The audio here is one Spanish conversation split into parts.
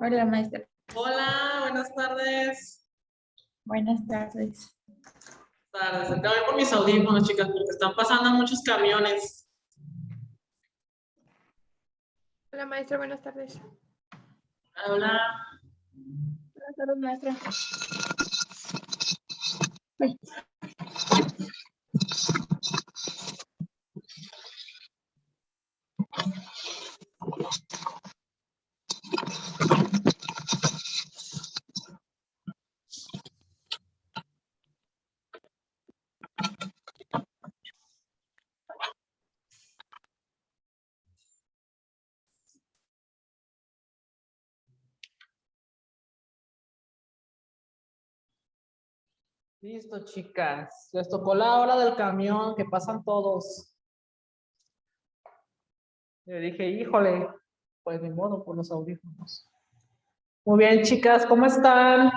Hola, maestra. Hola, buenas tardes. Buenas tardes. Tardes. Acabo con mis audífonos, chicas, porque están pasando muchos camiones. Hola, maestra, buenas tardes. Hola. Buenas tardes, maestra. Listo, chicas. Les tocó la hora del camión, que pasan todos. Le dije, híjole, pues ni modo, por los audífonos. Muy bien, chicas, ¿cómo están?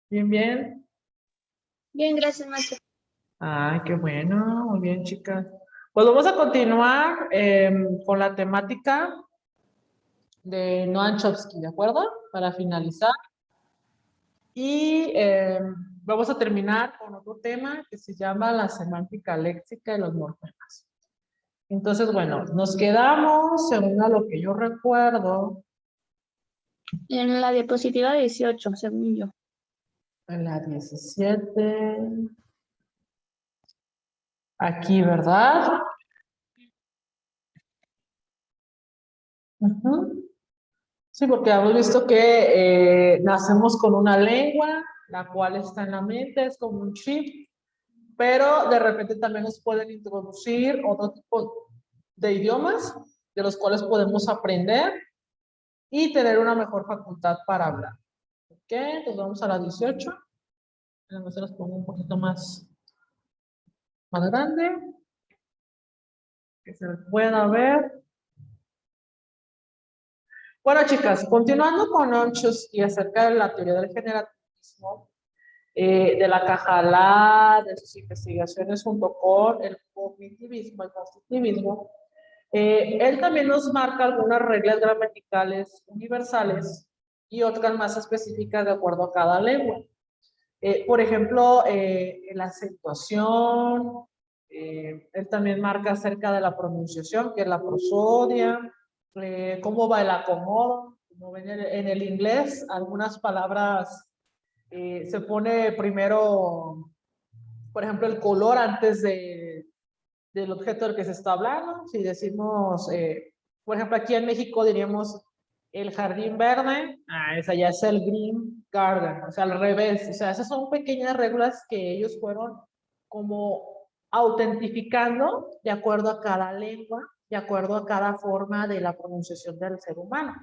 Bien, bien. Bien, gracias, maestra. Ay, qué bueno, muy bien, chicas. Pues vamos a continuar con la temática de Noam Chomsky, ¿de acuerdo? Para finalizar. Y vamos a terminar con otro tema que se llama la semántica léxica de los morfemas. Entonces, bueno, nos quedamos, según a lo que yo recuerdo, En la diapositiva 18, según yo. en la 17. Aquí, ¿verdad? Ujú. Sí, porque hemos visto que nacemos con una lengua, la cual está en la mente, es como un chip, pero de repente también nos pueden introducir otro tipo de idiomas de los cuales podemos aprender y tener una mejor facultad para hablar. ¿Ok? Entonces vamos a la 18. A ver si los pongo un poquito más grande, que se pueda ver. Bueno, chicas, continuando con Noam Chomsky acerca de la teoría del generativismo, de la Cajalá, de sus investigaciones junto con el cognitivismo, el constructivismo, él también nos marca algunas reglas gramaticales universales y otras más específicas de acuerdo a cada lengua. Por ejemplo, la acentuación, él también marca acerca de la pronunciación, que es la prosodia, cómo va el acomodo, como ven en el inglés, algunas palabras se pone primero, por ejemplo, el color antes del objeto del que se está hablando. Si decimos, por ejemplo, aquí en México diríamos el jardín verde, esa ya es el green garden, o sea, al revés. O sea, esas son pequeñas reglas que ellos fueron como autentificando de acuerdo a cada lengua, de acuerdo a cada forma de la pronunciación del ser humano.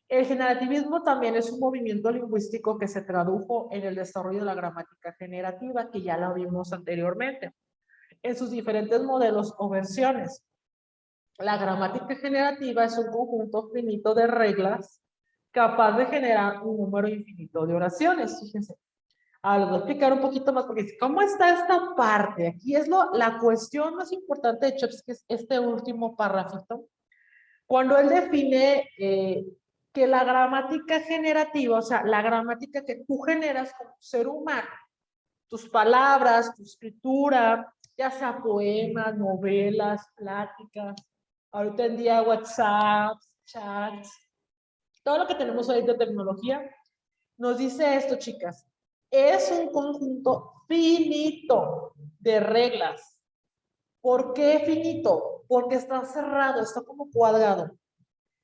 El generativismo también es un movimiento lingüístico que se tradujo en el desarrollo de la gramática generativa, que ya la vimos anteriormente, en sus diferentes modelos o versiones. La gramática generativa es un conjunto finito de reglas capaz de generar un número infinito de oraciones. Fíjense. Ahora les voy a explicar un poquito más, porque ¿cómo está esta parte? Aquí es la cuestión más importante de Chomsky, es este último párrafito, cuando él define que la gramática generativa, o sea, la gramática que tú generas como ser humano, tus palabras, tu escritura, ya sea poemas, novelas, pláticas, ahorita en día WhatsApp, chats, todo lo que tenemos hoy de tecnología, nos dice esto, chicas, es un conjunto finito de reglas. ¿Por qué finito? Porque está cerrado, está como cuadrado.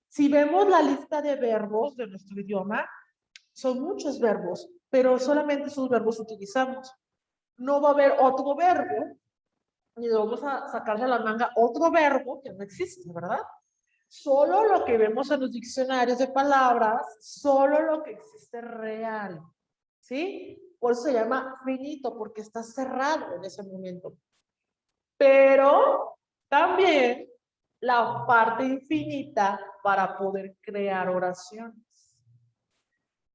Si vemos la lista de verbos de nuestro idioma, son muchos verbos, pero solamente esos verbos utilizamos. No va a haber otro verbo, ni vamos a sacar de la manga otro verbo que no existe, ¿verdad? Solo lo que vemos en los diccionarios de palabras, solo lo que existe real, ¿sí? Por eso se llama finito, porque está cerrado en ese momento. Pero también la parte infinita para poder crear oraciones.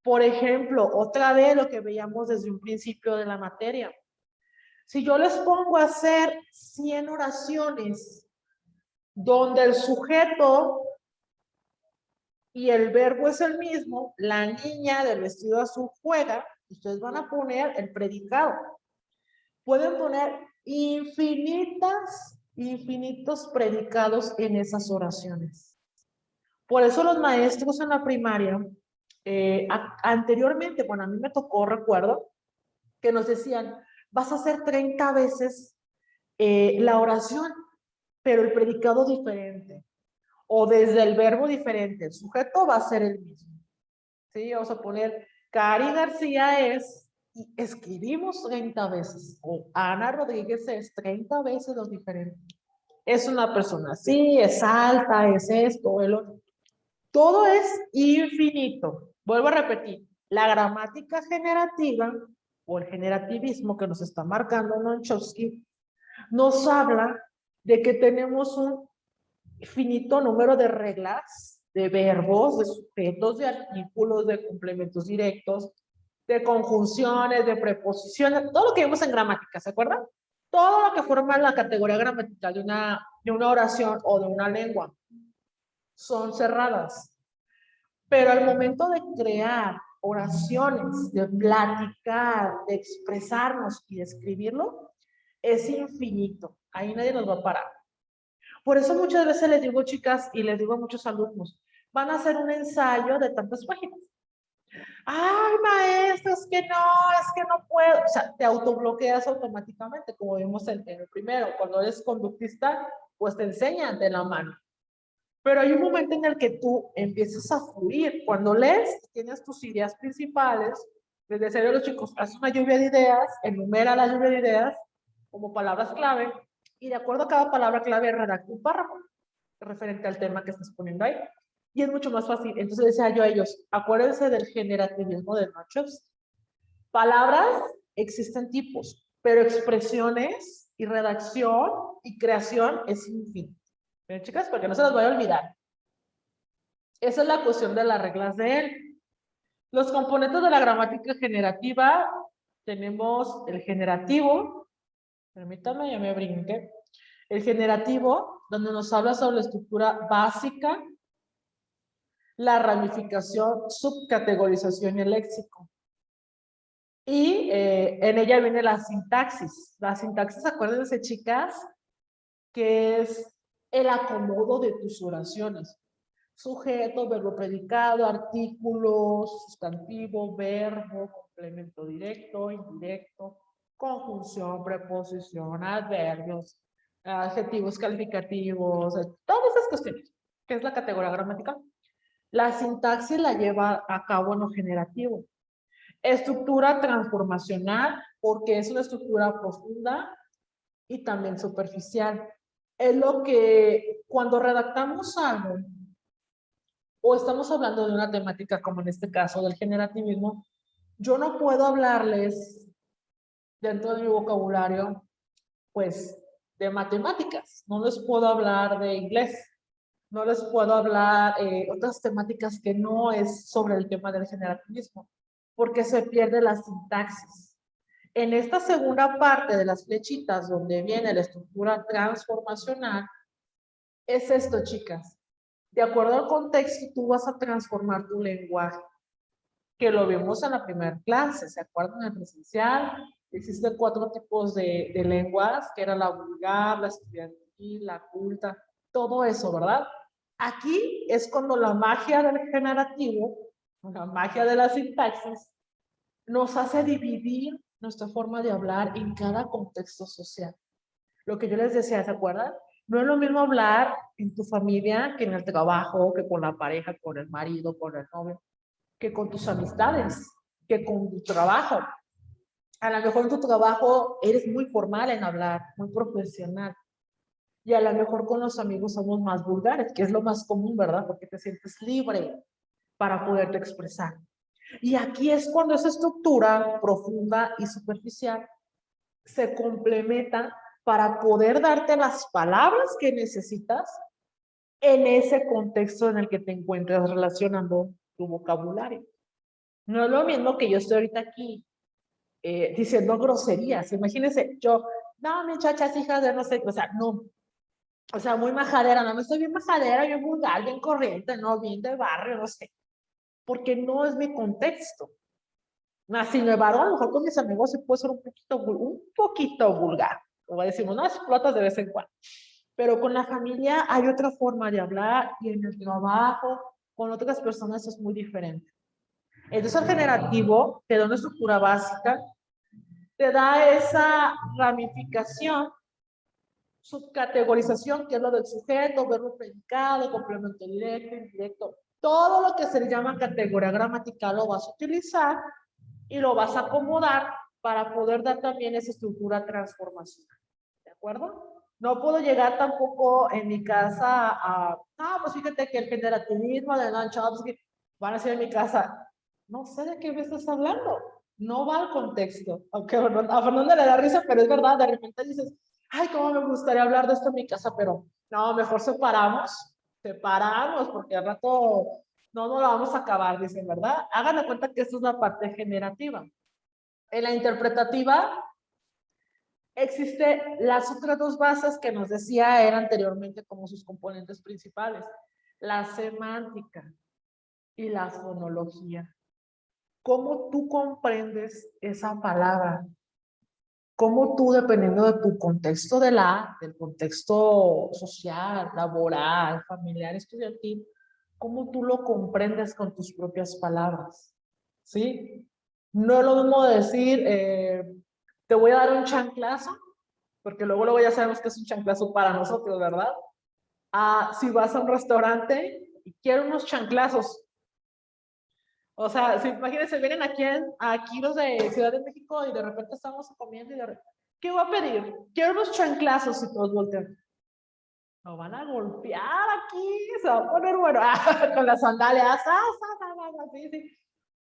Por ejemplo, otra vez lo que veíamos desde un principio de la materia. Si yo les pongo a hacer 100 oraciones donde el sujeto y el verbo es el mismo, la niña del vestido azul juega, ustedes van a poner el predicado. Pueden poner infinitos predicados en esas oraciones. Por eso los maestros en la primaria, anteriormente, bueno, a mí me tocó, recuerdo, que nos decían, vas a hacer 30 veces la oración, pero el predicado diferente, o desde el verbo diferente, el sujeto va a ser el mismo. ¿Sí? Vamos a poner, Cari García es, y escribimos 30 veces, o Ana Rodríguez es 30 veces los diferentes. Es una persona así, es alta, es esto, el otro. Todo es infinito. Vuelvo a repetir, la gramática generativa o el generativismo que nos está marcando Nonchovsky nos habla de que tenemos un infinito número de reglas, de verbos, de sujetos, de artículos, de complementos directos, de conjunciones, de preposiciones, todo lo que vemos en gramática, ¿se acuerdan? Todo lo que forma la categoría gramatical de una oración o de una lengua son cerradas. Pero al momento de crear oraciones, de platicar, de expresarnos y de escribirlo, es infinito. Ahí nadie nos va a parar. Por eso muchas veces les digo, chicas, y les digo a muchos alumnos, van a hacer un ensayo de tantas páginas. Ay, maestro, es que no puedo. O sea, te autobloqueas automáticamente, como vimos en el primero. Cuando eres conductista, pues te enseñan de la mano. Pero hay un momento en el que tú empiezas a fluir. Cuando lees, tienes tus ideas principales. Les decía a los chicos, haz una lluvia de ideas, enumera la lluvia de ideas como palabras clave, y de acuerdo a cada palabra clave, redacta un párrafo referente al tema que estás poniendo ahí. Y es mucho más fácil. Entonces decía yo a ellos, acuérdense del generativismo de Nonchovsky. Palabras existen tipos, pero expresiones y redacción y creación es infinito. Miren, chicas, para que no se las vaya a olvidar. Esa es la cuestión de las reglas de él. Los componentes de la gramática generativa, tenemos el generativo, permítame, ya me brinqué. El generativo, donde nos habla sobre la estructura básica, la ramificación, subcategorización y el léxico. Y en ella viene la sintaxis. La sintaxis, acuérdense, chicas, que es el acomodo de tus oraciones. Sujeto, verbo predicado, artículo, sustantivo, verbo, complemento directo, indirecto, conjunción, preposición, adverbios, adjetivos calificativos, todas esas cuestiones, que es la categoría gramatical. La sintaxis la lleva a cabo en lo generativo. Estructura transformacional, porque es una estructura profunda y también superficial. Es lo que cuando redactamos algo o estamos hablando de una temática como en este caso del generativismo, yo no puedo hablarles dentro de mi vocabulario, pues, de matemáticas. No les puedo hablar de inglés. No les puedo hablar otras temáticas que no es sobre el tema del generativismo, porque se pierde la sintaxis. En esta segunda parte de las flechitas, donde viene la estructura transformacional, es esto, chicas. De acuerdo al contexto, tú vas a transformar tu lenguaje, que lo vimos en la primera clase, ¿se acuerdan? En el presencial, existen 4 tipos de lenguas, que era la vulgar, la estudiantil, la culta, todo eso, ¿verdad? Aquí es cuando la magia del generativo, la magia de la sintaxis, nos hace dividir nuestra forma de hablar en cada contexto social. Lo que yo les decía, ¿se acuerdan? No es lo mismo hablar en tu familia que en el trabajo, que con la pareja, con el marido, con el novio, que con tus amistades, que con tu trabajo. A lo mejor en tu trabajo eres muy formal en hablar, muy profesional. Y a lo mejor con los amigos somos más vulgares, que es lo más común, ¿verdad? Porque te sientes libre para poderte expresar. Y aquí es cuando esa estructura profunda y superficial se complementa para poder darte las palabras que necesitas en ese contexto en el que te encuentras relacionando tu vocabulario. No es lo mismo que yo estoy ahorita aquí diciendo groserías. Imagínense, yo, no, muchachas, hijas de no sé, o sea, no. O sea, muy majadera, no me estoy bien majadera, bien vulgar, bien corriente, no, bien de barrio, no sé. Porque no es mi contexto. Más si me varón, a lo mejor con mis amigos se puede ser un poquito vulgar. Como decimos, no explotas de vez en cuando. Pero con la familia hay otra forma de hablar y en el trabajo, con otras personas es muy diferente. Entonces el generativo te da una estructura básica, te da esa ramificación, subcategorización, que es lo del sujeto, verbo predicado, complemento directo, indirecto. Todo lo que se le llama categoría gramatical lo vas a utilizar y lo vas a acomodar para poder dar también esa estructura transformacional. ¿De acuerdo? No puedo llegar tampoco en mi casa a, pues fíjate que el generativismo de Noam Chomsky van a ser en mi casa. No sé de qué me estás hablando. No va al contexto. Aunque a Fernanda le da risa, pero es verdad, de repente dices, ay, cómo me gustaría hablar de esto en mi casa, pero no, mejor separamos, porque al rato no lo vamos a acabar, dicen, ¿verdad? Hagan de cuenta que esto es la parte generativa. En la interpretativa, existe las otras dos bases que nos decía era anteriormente como sus componentes principales, la semántica y la fonología. ¿Cómo tú comprendes esa palabra? ¿Cómo tú, dependiendo de tu contexto del contexto social, laboral, familiar, estudiantil, cómo tú lo comprendes con tus propias palabras? ¿Sí? No es lo mismo decir, te voy a dar un chanclazo, porque luego ya sabemos que es un chanclazo para nosotros, ¿verdad? Si vas a un restaurante y quiero unos chanclazos. O sea, si imagínense, vienen aquí los de Ciudad de México y de repente estamos comiendo y de repente, ¿qué voy a pedir? Quiero unos chanclazos y todos voltean. Lo van a golpear aquí, se va a poner bueno, con las sandalias, sí, sí.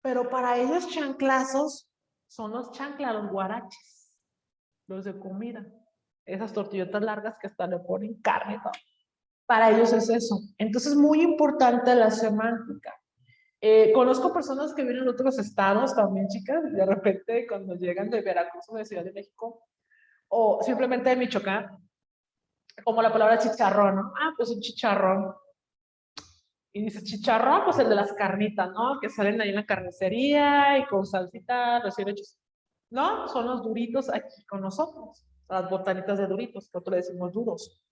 Pero para ellos chanclazos son los chanclas, los guaraches, los de comida. Esas tortillotas largas que hasta le ponen carne y todo. Para ellos es eso. Entonces, muy importante la semántica. Conozco personas que vienen de otros estados también, chicas, de repente cuando llegan de Veracruz o de Ciudad de México, o simplemente de Michoacán, como la palabra chicharrón, ¿no? Pues un chicharrón. Y dice chicharrón, pues el de las carnitas, ¿no? Que salen ahí en la carnicería y con salsita, recién hechos. No, son los duritos aquí con nosotros, las botanitas de duritos, que nosotros le decimos duros.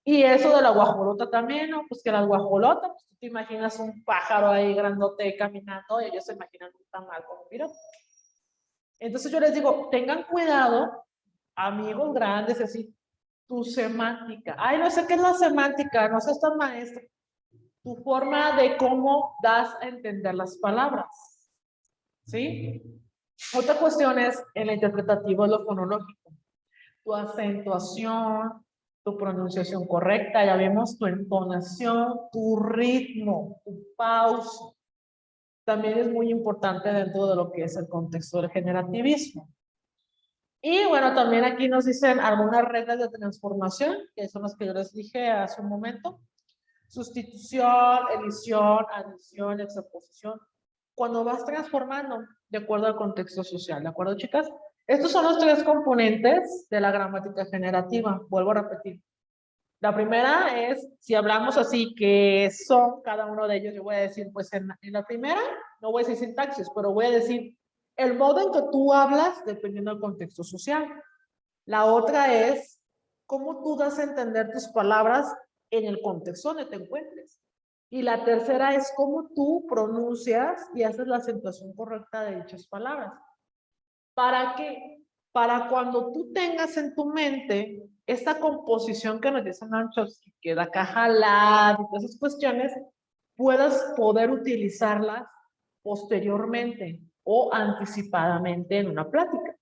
Y eso de la guajolota también, ¿no? Pues que la guajolota, pues tú te imaginas un pájaro ahí grandote caminando y ellos se imaginan un tamal con un piropo. Entonces yo les digo, tengan cuidado, amigos grandes, así, tu semántica. Ay, no sé qué es la semántica, no sé, estás maestra. Tu forma de cómo das a entender las palabras. ¿Sí? Otra cuestión es, en la interpretativo, lo fonológico. Tu acentuación, tu pronunciación correcta, ya vemos tu entonación, tu ritmo, tu pausa. También es muy importante dentro de lo que es el contexto del generativismo. Y bueno, también aquí nos dicen algunas reglas de transformación, que son las que yo les dije hace un momento. Sustitución, edición, adición, exposición. Cuando vas transformando de acuerdo al contexto social, ¿de acuerdo, chicas? Estos son los tres componentes de la gramática generativa. Vuelvo a repetir. La primera es, si hablamos así, que son cada uno de ellos, yo voy a decir, pues en la primera, no voy a decir sintaxis, pero voy a decir el modo en que tú hablas dependiendo del contexto social. La otra es cómo tú das a entender tus palabras en el contexto donde te encuentres. Y la tercera es cómo tú pronuncias y haces la acentuación correcta de dichas palabras. ¿Para qué? Para cuando tú tengas en tu mente esta composición que nos dicen anchos, que da caja y todas esas cuestiones, puedas poder utilizarlas posteriormente o anticipadamente en una plática.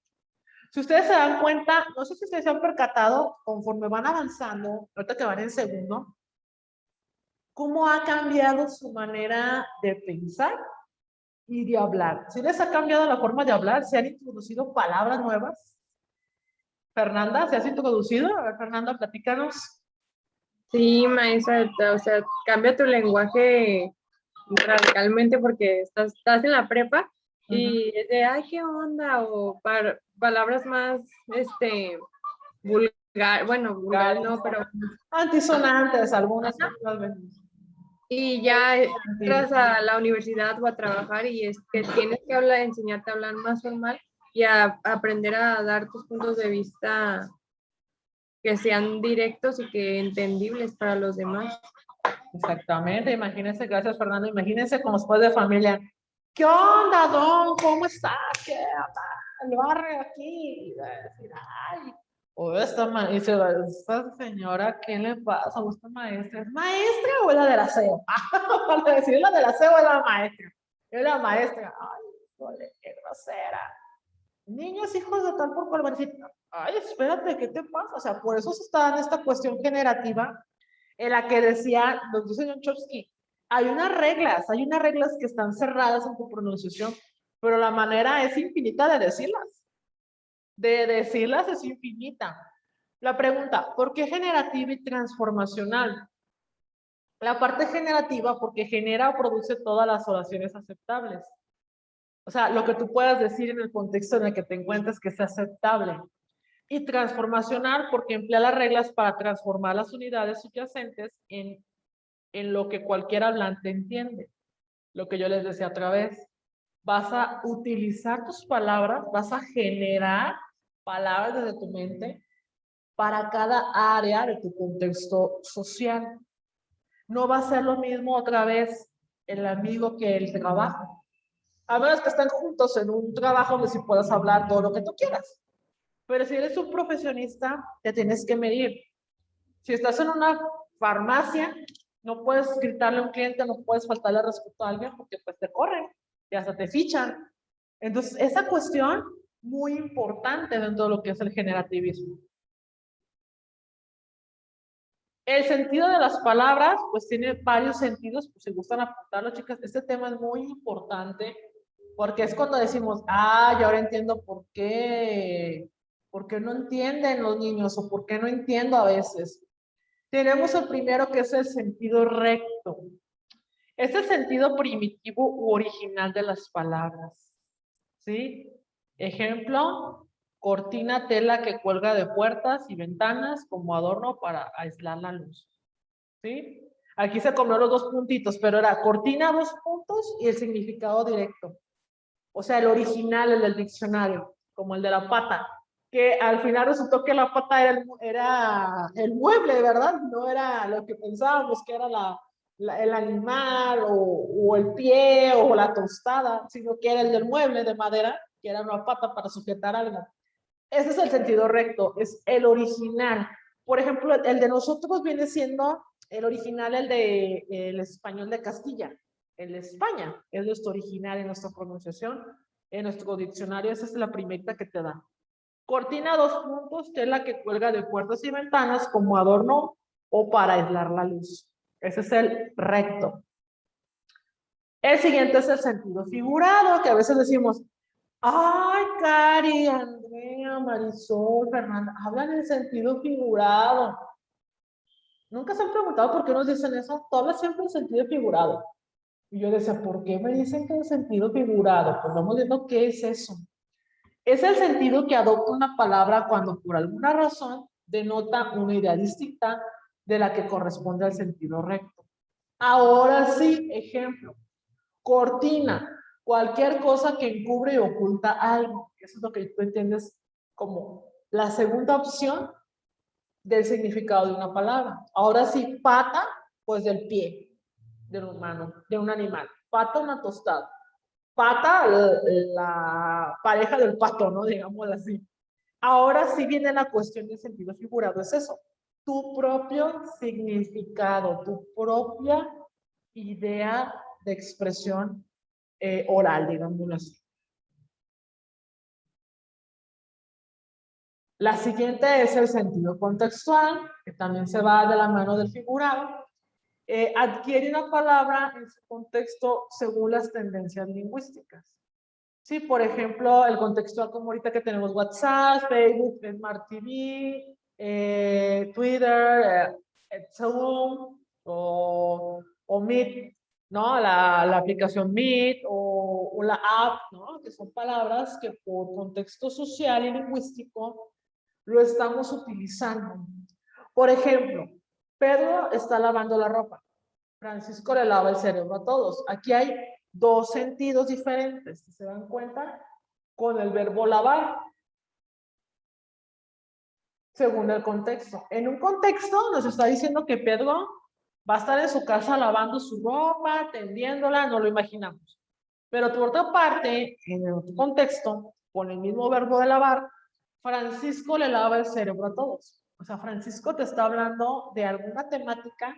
Si ustedes se dan cuenta, no sé si ustedes se han percatado, conforme van avanzando, ahorita que van en segundo, cómo ha cambiado su manera de pensar y de hablar. ¿Sí les ha cambiado la forma de hablar? ¿Se han introducido palabras nuevas? Fernanda, ¿se has introducido? A ver, Fernanda, platícanos. Sí, maestra, o sea, cambia tu lenguaje radicalmente porque estás en la prepa y es de, ay, ¿qué onda? O palabras más, vulgar, bueno, vulgares no, pero... Antisonantes, algunas veces. Y ya entras a la universidad o a trabajar y es que tienes que hablar, enseñarte a hablar más formal y a aprender a dar tus puntos de vista que sean directos y que entendibles para los demás. Exactamente, imagínense, gracias Fernando, imagínense como después de familia. ¿Qué onda, don? ¿Cómo estás? ¿Qué onda? El barrio aquí. Y va a decir, ay, o esta señora, ¿qué le pasa? ¿O esta maestra? ¿Es maestra o es la del aseo? Para decir la del aseo es la maestra. Es la maestra. Ay, híjole, qué grosera. Niños hijos de tal por cual van a decir, ay, espérate, ¿qué te pasa? O sea, por eso se está en esta cuestión generativa en la que decía, nos dice John Chomsky, hay unas reglas que están cerradas en tu pronunciación, pero la manera es infinita de decirlas. De decirlas es infinita. La pregunta, ¿por qué generativa y transformacional? La parte generativa porque genera o produce todas las oraciones aceptables. O sea, lo que tú puedas decir en el contexto en el que te encuentres que sea aceptable. Y transformacional porque emplea las reglas para transformar las unidades subyacentes en lo que cualquier hablante entiende. Lo que yo les decía otra vez, vas a utilizar tus palabras, vas a generar palabras desde tu mente para cada área de tu contexto social. No va a ser lo mismo otra vez el amigo que el trabajo. A menos que estén juntos en un trabajo donde sí puedas hablar todo lo que tú quieras. Pero si eres un profesionista, te tienes que medir. Si estás en una farmacia, no puedes gritarle a un cliente, no puedes faltarle respeto a alguien porque pues te corren y hasta te fichan. Entonces, esa cuestión muy importante dentro de lo que es el generativismo. El sentido de las palabras, pues tiene varios sentidos, pues si gustan apuntarlo, chicas, este tema es muy importante porque es cuando decimos, ah, yo ahora entiendo por qué no entienden los niños o por qué no entiendo a veces. Tenemos el primero que es el sentido recto. Es el sentido primitivo u original de las palabras. ¿Sí? Ejemplo, cortina, tela que cuelga de puertas y ventanas como adorno para aislar la luz. ¿Sí? Aquí se comió los dos puntitos, pero era cortina, dos puntos y el significado directo. O sea, el original, el del diccionario, como el de la pata, que al final resultó que la pata era el mueble, ¿verdad? No era lo que pensábamos que era el animal o el pie o la tostada, sino que era el del mueble de madera, que era una pata para sujetar algo. Ese es el sentido recto, es el original. Por ejemplo, el de nosotros viene siendo el original, el español de Castilla. El de España es nuestro original en nuestra pronunciación, en nuestro diccionario, esa es la primerita que te da. Cortina, dos puntos, tela que cuelga de puertas y ventanas como adorno o para aislar la luz. Ese es el recto. El siguiente es el sentido figurado, que a veces decimos, ay, Cari, Andrea, Marisol, Fernanda, hablan en sentido figurado. Nunca se han preguntado por qué nos dicen eso. Tú hablas siempre en sentido figurado. Y yo decía, ¿por qué me dicen que en sentido figurado? Pues vamos viendo qué es eso. Es el sentido que adopta una palabra cuando por alguna razón denota una idea distinta de la que corresponde al sentido recto. Ahora sí, ejemplo. Cortina, cualquier cosa que encubre y oculta algo. Eso es lo que tú entiendes como la segunda opción del significado de una palabra. Ahora sí, pata, pues del pie del humano, de un animal. Pata, una tostada. Pata, la pareja del pato, ¿no? Digámoslo así. Ahora sí viene la cuestión del sentido figurado, es eso. Tu propio significado, tu propia idea de expresión oral, digámoslo así. La siguiente es el sentido contextual, que también se va de la mano del figurado. Adquiere una palabra en su contexto según las tendencias lingüísticas. Sí, por ejemplo, el contextual como ahorita que tenemos WhatsApp, Facebook, Smart TV, Twitter, Zoom o Meet, ¿no? La aplicación Meet o la app, ¿no? Que son palabras que por contexto social y lingüístico lo estamos utilizando. Por ejemplo, Pedro está lavando la ropa. Francisco le lava el cerebro a todos. Aquí hay dos sentidos diferentes, ¿se dan cuenta? Con el verbo lavar, según el contexto. En un contexto nos está diciendo que Pedro va a estar en su casa lavando su ropa, tendiéndola, no lo imaginamos. Pero por otra parte, en el otro contexto, con el mismo verbo de lavar, Francisco le lava el cerebro a todos. O sea, Francisco te está hablando de alguna temática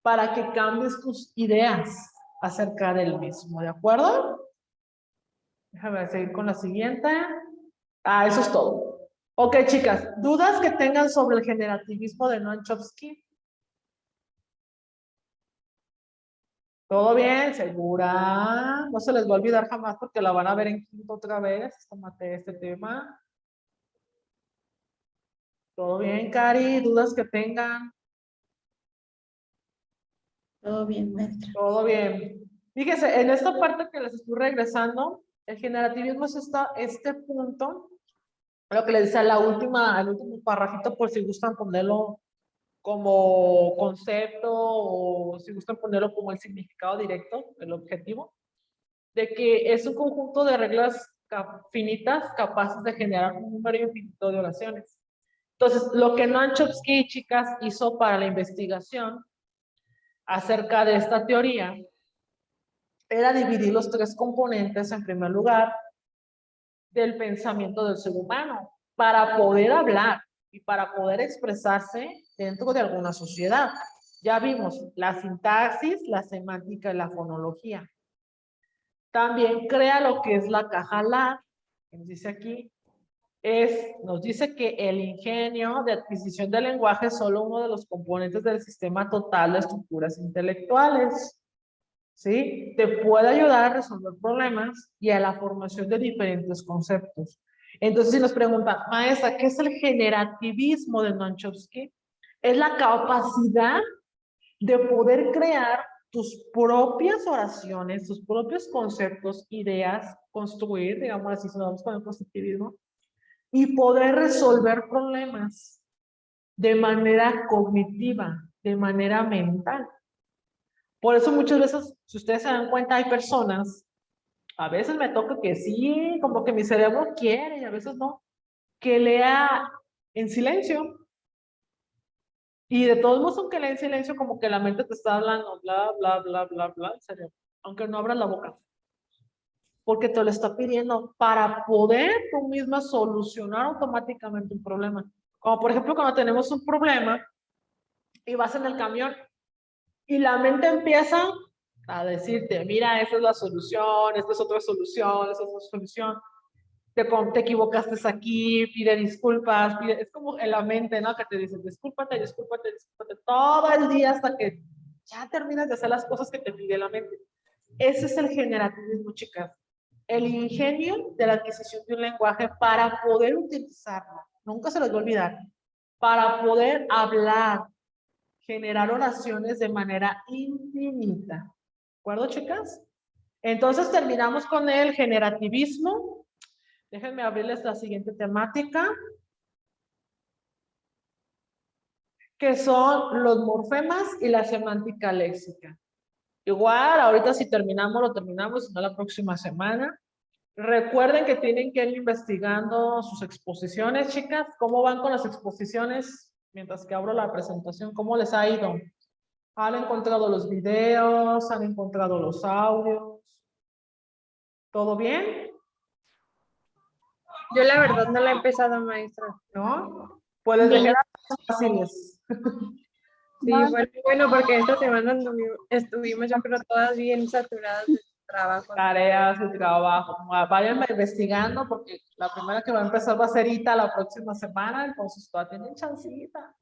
para que cambies tus ideas acerca del mismo, ¿de acuerdo? Déjame seguir con la siguiente. Eso es todo. Ok, chicas, ¿dudas que tengan sobre el generativismo de Noam Chomsky? ¿Todo bien? ¿Segura? No se les va a olvidar jamás porque la van a ver en quinto otra vez. Tómate este tema. ¿Todo bien, Cari? ¿Dudas que tengan? Todo bien, maestra. Todo bien. Fíjense, en esta parte que les estoy regresando, el generativismo es este punto, lo que les decía el último parrafito, por si gustan ponerlo como concepto o si gustan ponerlo como el significado directo, el objetivo, de que es un conjunto de reglas finitas capaces de generar un número infinito de oraciones. Entonces, lo que Noam Chomsky, chicas, hizo para la investigación acerca de esta teoría era dividir los tres componentes, en primer lugar, del pensamiento del ser humano, para poder hablar y para poder expresarse dentro de alguna sociedad. Ya vimos la sintaxis, la semántica y la fonología. También crea lo que es la caja LA, que nos dice aquí, nos dice que el ingenio de adquisición del lenguaje es solo uno de los componentes del sistema total de estructuras intelectuales. ¿Sí? Te puede ayudar a resolver problemas y a la formación de diferentes conceptos. Entonces, si nos preguntan, maestra, ¿qué es el generativismo de Noam Chomsky? Es la capacidad de poder crear tus propias oraciones, tus propios conceptos, ideas, construir, digamos así, si nos vamos con el constructivismo, y poder resolver problemas de manera cognitiva, de manera mental. Por eso muchas veces, si ustedes se dan cuenta, hay personas, a veces me toca que sí, como que mi cerebro quiere y a veces no, que lea en silencio. Y de todos modos, aunque lea en silencio, como que la mente te está hablando, bla, bla, bla, bla, bla, el cerebro, aunque no abras la boca. Porque te lo está pidiendo para poder tú misma solucionar automáticamente un problema. Como por ejemplo, cuando tenemos un problema y vas en el camión y la mente empieza a decirte, mira, esta es la solución, esta es otra solución, esta es otra solución. Te equivocaste aquí, pide disculpas, es como en la mente, ¿no? Que te dice, discúlpate, discúlpate, discúlpate, todo el día hasta que ya terminas de hacer las cosas que te pide la mente. Ese es el generativismo, chicas. El ingenio de la adquisición de un lenguaje para poder utilizarlo. Nunca se los voy a olvidar. Para poder hablar, generar oraciones de manera infinita. ¿De acuerdo, chicas? Entonces terminamos con el generativismo. Déjenme abrirles la siguiente temática, que son los morfemas y la semántica léxica. Igual, ahorita si terminamos, lo terminamos, sino la próxima semana. Recuerden que tienen que ir investigando sus exposiciones, chicas. ¿Cómo van con las exposiciones? Mientras que abro la presentación, ¿cómo les ha ido? ¿Han encontrado los videos? ¿Han encontrado los audios? ¿Todo bien? Yo la verdad no la he empezado, maestra. ¿No? Pues les dejé las fáciles. Sí, bueno, porque esta semana estuvimos, yo creo, todas bien saturadas de trabajo. Tareas y trabajo. Vayan investigando porque la primera que va a empezar va a ser Ita la próxima semana, entonces todavía tienen chancita.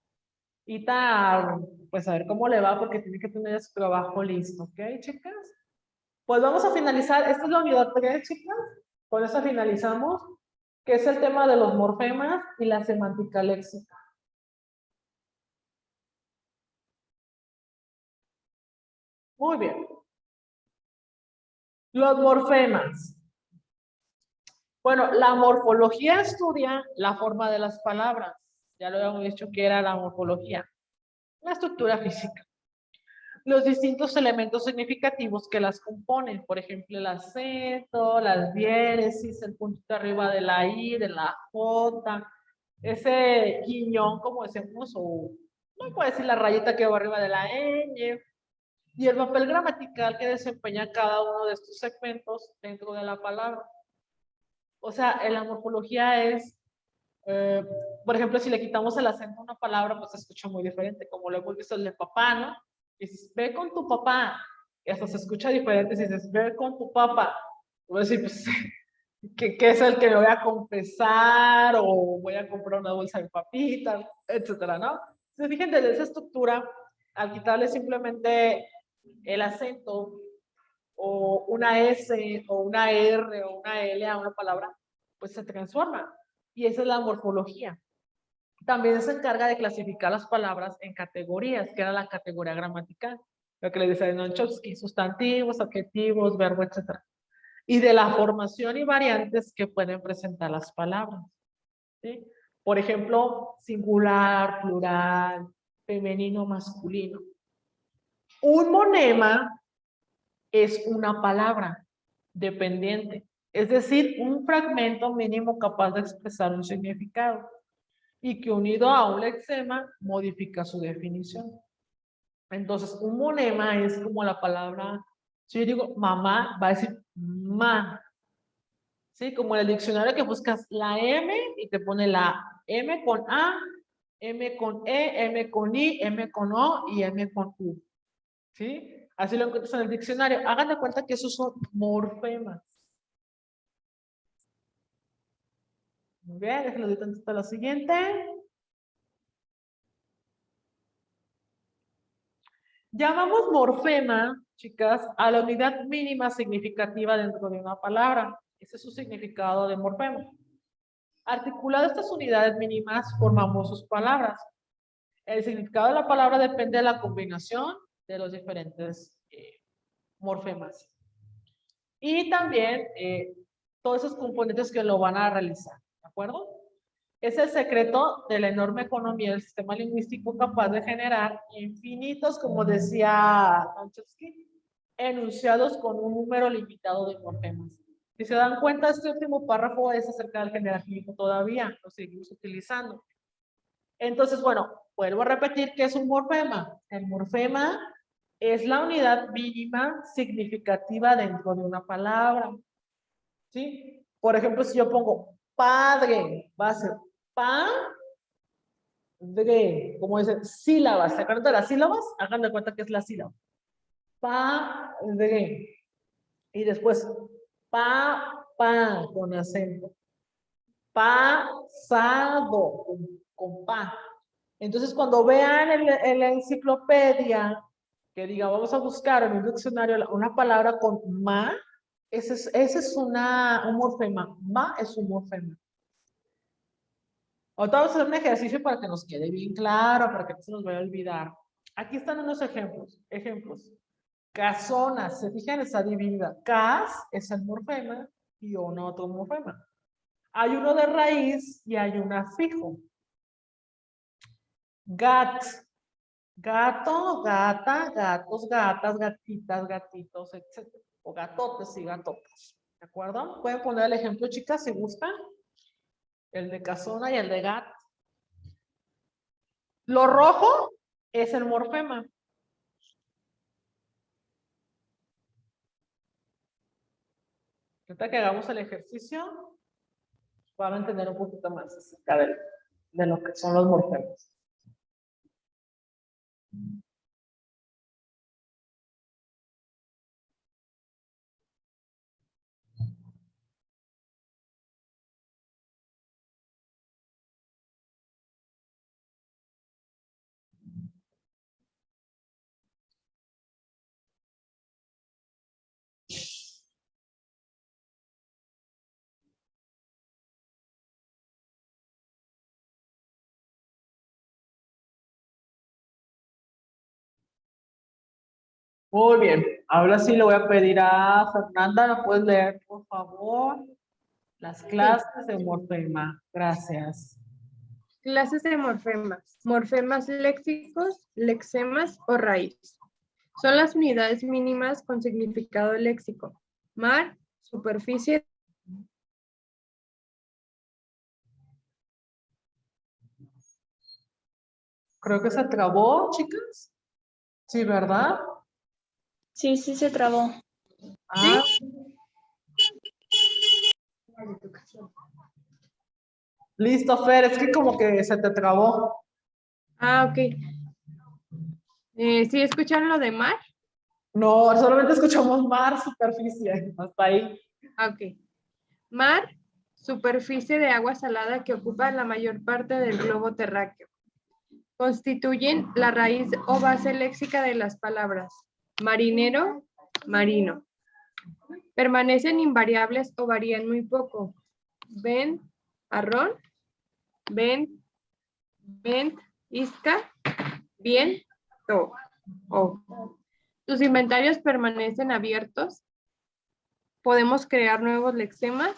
Ita, pues a ver cómo le va porque tiene que tener su trabajo listo, ¿ok, chicas? Pues vamos a finalizar, esta es la unidad 3, chicas, con eso finalizamos, que es el tema de los morfemas y la semántica léxica. Muy bien. Los morfemas. Bueno, la morfología estudia la forma de las palabras. Ya lo habíamos dicho que era la morfología. La estructura física. Los distintos elementos significativos que las componen. Por ejemplo, el acento, las diéresis, el puntito arriba de la I, de la J, ese guiñón, como decimos, o no puede decir la rayita que va arriba de la ñ, y el papel gramatical que desempeña cada uno de estos segmentos dentro de la palabra. O sea, en la morfología es, por ejemplo, si le quitamos el acento a una palabra, pues se escucha muy diferente, como lo hemos visto el de papá, ¿no? Y dices, ve con tu papá, y hasta se escucha diferente si dices, ve con tu papá. Voy a decir, pues, ¿qué es el que me voy a confesar o voy a comprar una bolsa de papitas, etcétera, ¿no? Entonces, fíjense, de esa estructura, al quitarle simplemente el acento o una S o una R o una L a una palabra, pues se transforma. Y esa es la morfología. También se encarga de clasificar las palabras en categorías, que era la categoría gramatical. Lo que le dice Noam Chomsky, sustantivos, adjetivos, verbos, etcétera. Y de la formación y variantes que pueden presentar las palabras, ¿sí? Por ejemplo, singular, plural, femenino, masculino. Un monema es una palabra dependiente, es decir, un fragmento mínimo capaz de expresar un significado y que unido a un lexema modifica su definición. Entonces, un monema es como la palabra, si yo digo mamá, va a decir ma. ¿Sí? Como en el diccionario que buscas la M y te pone la M con A, M con E, M con I, M con O y M con U. ¿Sí? Así lo encuentras en el diccionario. Hagan de cuenta que esos son morfemas. Muy bien, déjenlo de tantito a la siguiente. Llamamos morfema, chicas, a la unidad mínima significativa dentro de una palabra. Ese es su significado de morfema. Articulado estas unidades mínimas, formamos sus palabras. El significado de la palabra depende de la combinación de los diferentes morfemas. Y también todos esos componentes que lo van a realizar, ¿de acuerdo? Es el secreto de la enorme economía del sistema lingüístico capaz de generar infinitos, como decía Chomsky, enunciados con un número limitado de morfemas. Si se dan cuenta, este último párrafo es acerca del generativo todavía, lo seguimos utilizando. Entonces, bueno, vuelvo a repetir que es un morfema. El morfema es la unidad mínima significativa dentro de una palabra. ¿Sí? Por ejemplo, si yo pongo padre, va a ser padre, como dicen, sílabas. ¿Se acuerdan de las sílabas? Hagan de cuenta que es la sílaba. Padre. Y después, con acento. Pasado, con pa. Entonces, cuando vean en la enciclopedia, que diga, vamos a buscar en un diccionario una palabra con ma, ese es un morfema. Ma es un morfema. Ahora vamos a hacer un ejercicio para que nos quede bien claro, para que no se nos vaya a olvidar. Aquí están unos ejemplos. Casona, se fijan, está dividida. Cas es el morfema y una otro morfema. Hay uno de raíz y hay una fijo. Gat, gato, gata, gatos, gatas, gatitas, gatitos, etc. O gatotes y gatotas. ¿De acuerdo? Pueden poner el ejemplo, chicas, si gustan. El de casona y el de gat. Lo rojo es el morfema. Ahorita que hagamos el ejercicio, van a entender un poquito más acerca de lo que son los morfemas. Muy bien. Ahora sí le voy a pedir a Fernanda, ¿me puedes leer, por favor? Las clases de morfema. Gracias. Clases de morfemas. Morfemas léxicos, lexemas o raíz. Son las unidades mínimas con significado léxico. Mar, superficie. Creo que se trabó, chicas. Sí, ¿verdad? Sí, sí se trabó. Ah, listo, Fer, es que como que se te trabó. Ah, ok. ¿Sí escucharon lo de mar? No, solamente escuchamos mar, superficie, hasta ahí. Ah, ok. Mar, superficie de agua salada que ocupa la mayor parte del globo terráqueo. Constituyen la raíz o base léxica de las palabras marinero, marino. Permanecen invariables o varían muy poco. Ven, arrón, ven, vent, isca, bien, to, o. Tus inventarios permanecen abiertos. Podemos crear nuevos lexemas.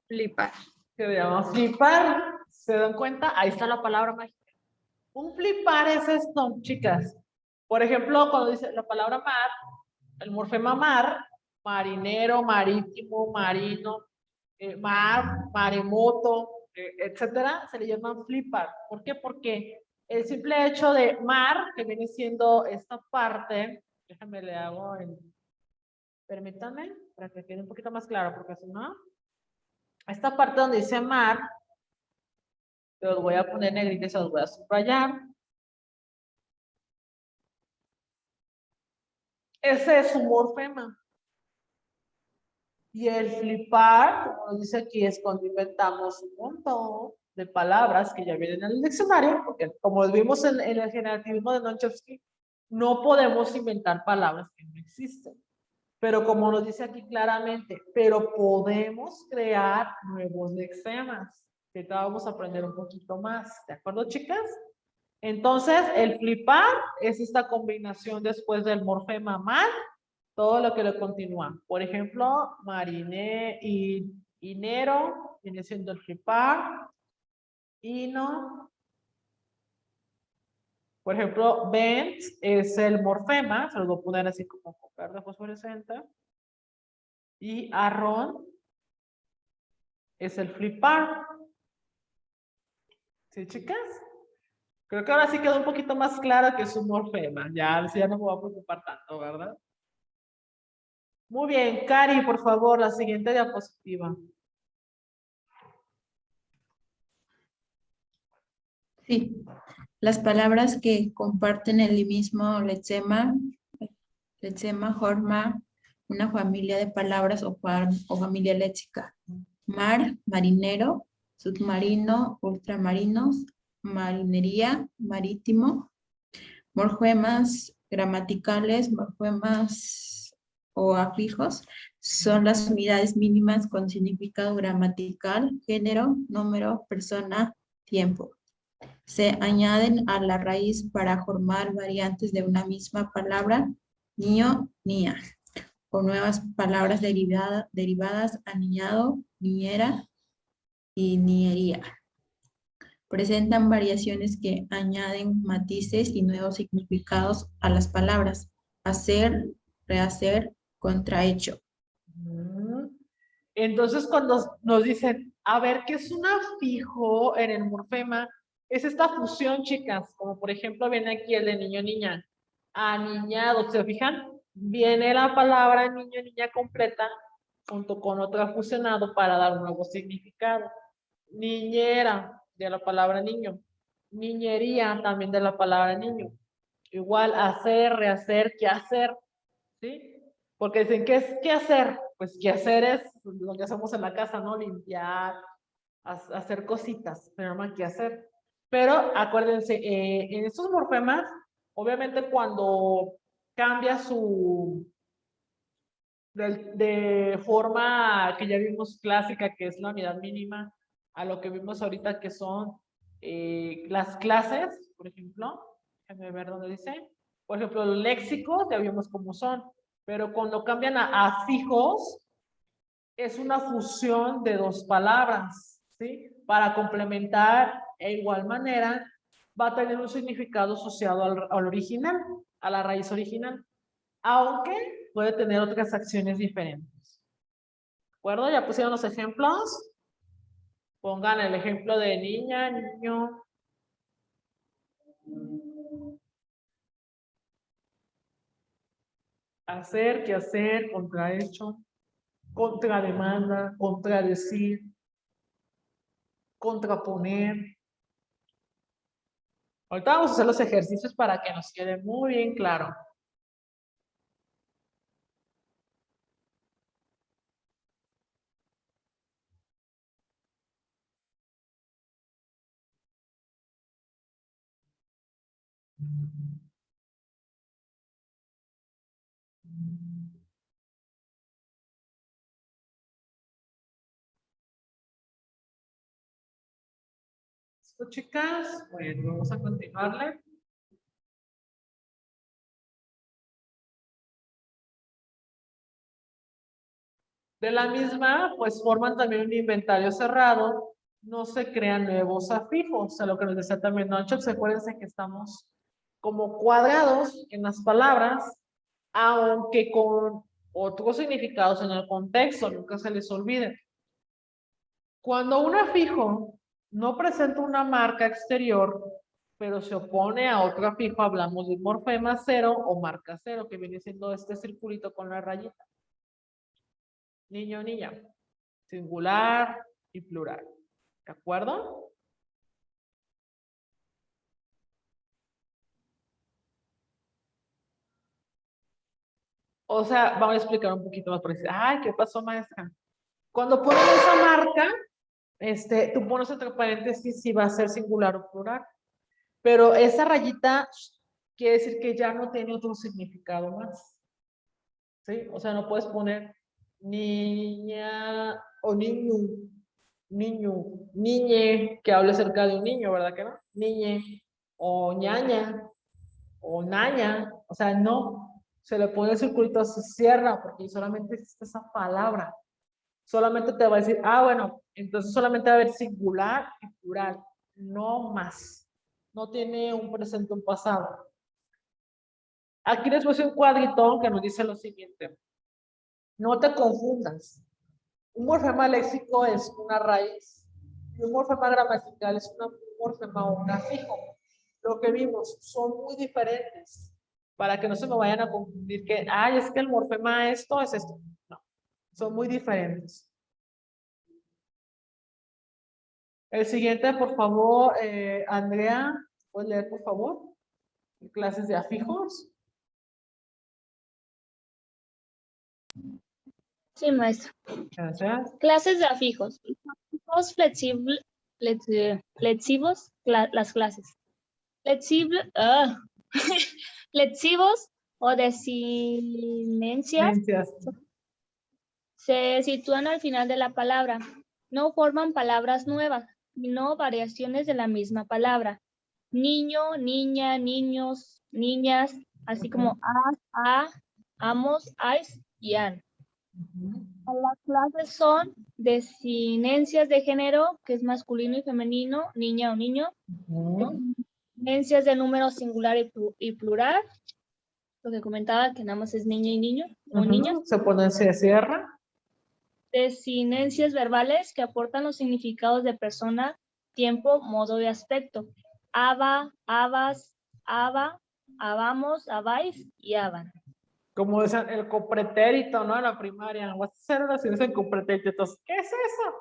Flipar. Que le llamamos flipar. ¿Se dan cuenta? Ahí está la palabra mágica. Un flipar es esto, chicas. Por ejemplo, cuando dice la palabra mar, el morfema mar, marinero, marítimo, marino, mar, maremoto, etcétera, se le llama flipar. ¿Por qué? Porque el simple hecho de mar, que viene siendo esta parte, déjame le hago en, permítanme, para que quede un poquito más claro, porque si no, esta parte donde dice mar, los voy a poner negritos, los voy a subrayar. Ese es un morfema. Y el flipar, como nos dice aquí, es cuando inventamos un montón de palabras que ya vienen en el diccionario, porque como vimos en el generativismo de Nonchovsky, no podemos inventar palabras que no existen. Pero como nos dice aquí claramente, pero podemos crear nuevos lexemas. Que ahorita vamos a aprender un poquito más. ¿De acuerdo, chicas? Entonces, el flipar es esta combinación después del morfema mal, todo lo que le continúa. Por ejemplo, marine y inero viene siendo el flipar. Hino. Por ejemplo, bent es el morfema, se lo voy a poner así como con verde fosforescente. Y arrón es el flipar. ¿Sí, chicas? Creo que ahora sí quedó un poquito más claro que es un morfema. Ya no me voy a preocupar tanto, ¿verdad? Muy bien, Cari, por favor, la siguiente diapositiva. Sí. Las palabras que comparten el mismo lexema forma una familia de palabras o familia léxica. Mar, marinero, submarino, ultramarinos, marinería, marítimo, morfemas gramaticales, morfemas o afijos son las unidades mínimas con significado gramatical, género, número, persona, tiempo. Se añaden a la raíz para formar variantes de una misma palabra, niño, niña, o nuevas palabras derivadas aniñado, niñera y niñería. Presentan variaciones que añaden matices y nuevos significados a las palabras. Hacer, rehacer, contrahecho. Entonces, cuando nos dicen, a ver, ¿qué es un afijo en el morfema? Es esta fusión, chicas, como por ejemplo viene aquí el de niño, niña. Aniñado, ¿se fijan? Viene la palabra niño, niña completa junto con otra fusionado para dar un nuevo significado. Niñera, de la palabra niño. Niñería, también de la palabra niño. Igual, hacer, rehacer, qué hacer, ¿sí? Porque dicen, ¿qué es qué hacer? Pues qué hacer es lo que hacemos en la casa, ¿no? Limpiar, hacer cositas, se llama qué hacer. Pero acuérdense, en estos morfemas, obviamente cuando cambia de forma que ya vimos clásica, que es la unidad mínima, a lo que vimos ahorita que son las clases, por ejemplo, déjenme ver dónde dice. Por ejemplo, los léxicos ya vimos cómo son, pero cuando cambian a fijos, es una fusión de dos palabras, ¿sí? Para complementar, de igual manera, va a tener un significado asociado al original, a la raíz original, aunque puede tener otras acciones diferentes. ¿De acuerdo? ¿Ya pusieron los ejemplos? Pongan el ejemplo de niña, niño. Hacer, que hacer, contrahecho, contrademanda, contradecir, contraponer. Ahorita vamos a hacer los ejercicios para que nos quede muy bien claro. ¿Listo, chicas? Bueno, vamos a continuarle. De la misma, pues forman también un inventario cerrado, no se crean nuevos afijos, o sea, lo que nos decía también Noche, se acuérdense que estamos como cuadrados en las palabras, aunque con otros significados en el contexto, nunca se les olvide. Cuando un afijo no presenta una marca exterior, pero se opone a otro afijo, hablamos de un morfema cero o marca cero, que viene siendo este circulito con la rayita. Niño, niña. Singular y plural. ¿De acuerdo? O sea, vamos a explicar un poquito más por decir, ay, ¿qué pasó, maestra? Cuando pones esa marca, tú pones entre paréntesis si va a ser singular o plural. Pero esa rayita quiere decir que ya no tiene otro significado más. ¿Sí? O sea, no puedes poner niña o niño, niñe, que hable acerca de un niño, ¿verdad que no? Niñe, o ñaña, o naña, o sea, no, se le pone el circulito, se cierra, porque solamente existe esa palabra. Solamente te va a decir, ah, bueno, entonces solamente va a haber singular y plural, no más. No tiene un presente, un pasado. Aquí les puse un cuadrito que nos dice lo siguiente. No te confundas. Un morfema léxico es una raíz y un morfema gramatical es un morfema o un afijo. Lo que vimos son muy diferentes para que no se me vayan a confundir que, ay, es que el morfema esto es esto. No, son muy diferentes. El siguiente, por favor, Andrea, ¿puedes leer, por favor? Clases de afijos. Sí, maestro. Gracias. Clases de afijos. Afijos flexivos, las clases. Flexivos o desinencias Gracias. se sitúan al final de la palabra. No forman palabras nuevas, sino variaciones de la misma palabra. Niño, niña, niños, niñas, así como a, amos, ais y an. Las clases son desinencias de género, que es masculino y femenino, niña o niño. Desinencias de número singular y plural. Lo que comentaba, que nada más es niña y niño o niñas. Se pone, se cierra. Desinencias verbales que aportan los significados de persona, tiempo, modo y aspecto. Aba, abas, aba, abamos, abais y aban. Como dicen, el copretérito, ¿no? En la primaria. Vas a hacer oraciones en copretérito. Entonces, ¿qué es eso?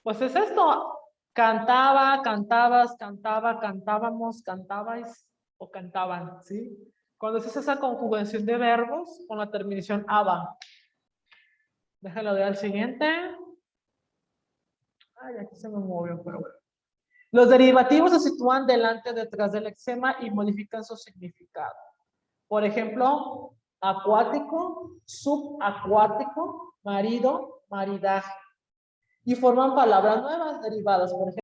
Pues es esto. Cantaba, cantabas, cantaba, cantábamos, cantabais o cantaban, ¿sí? Cuando es esa conjugación de verbos con la terminación aba. Déjalo ver al siguiente. Ay, aquí se me movió, pero bueno. Los derivativos se sitúan delante, detrás del lexema y modifican su significado. Por ejemplo, acuático, subacuático, marido, maridaje. Y forman palabras nuevas derivadas. Por ejemplo,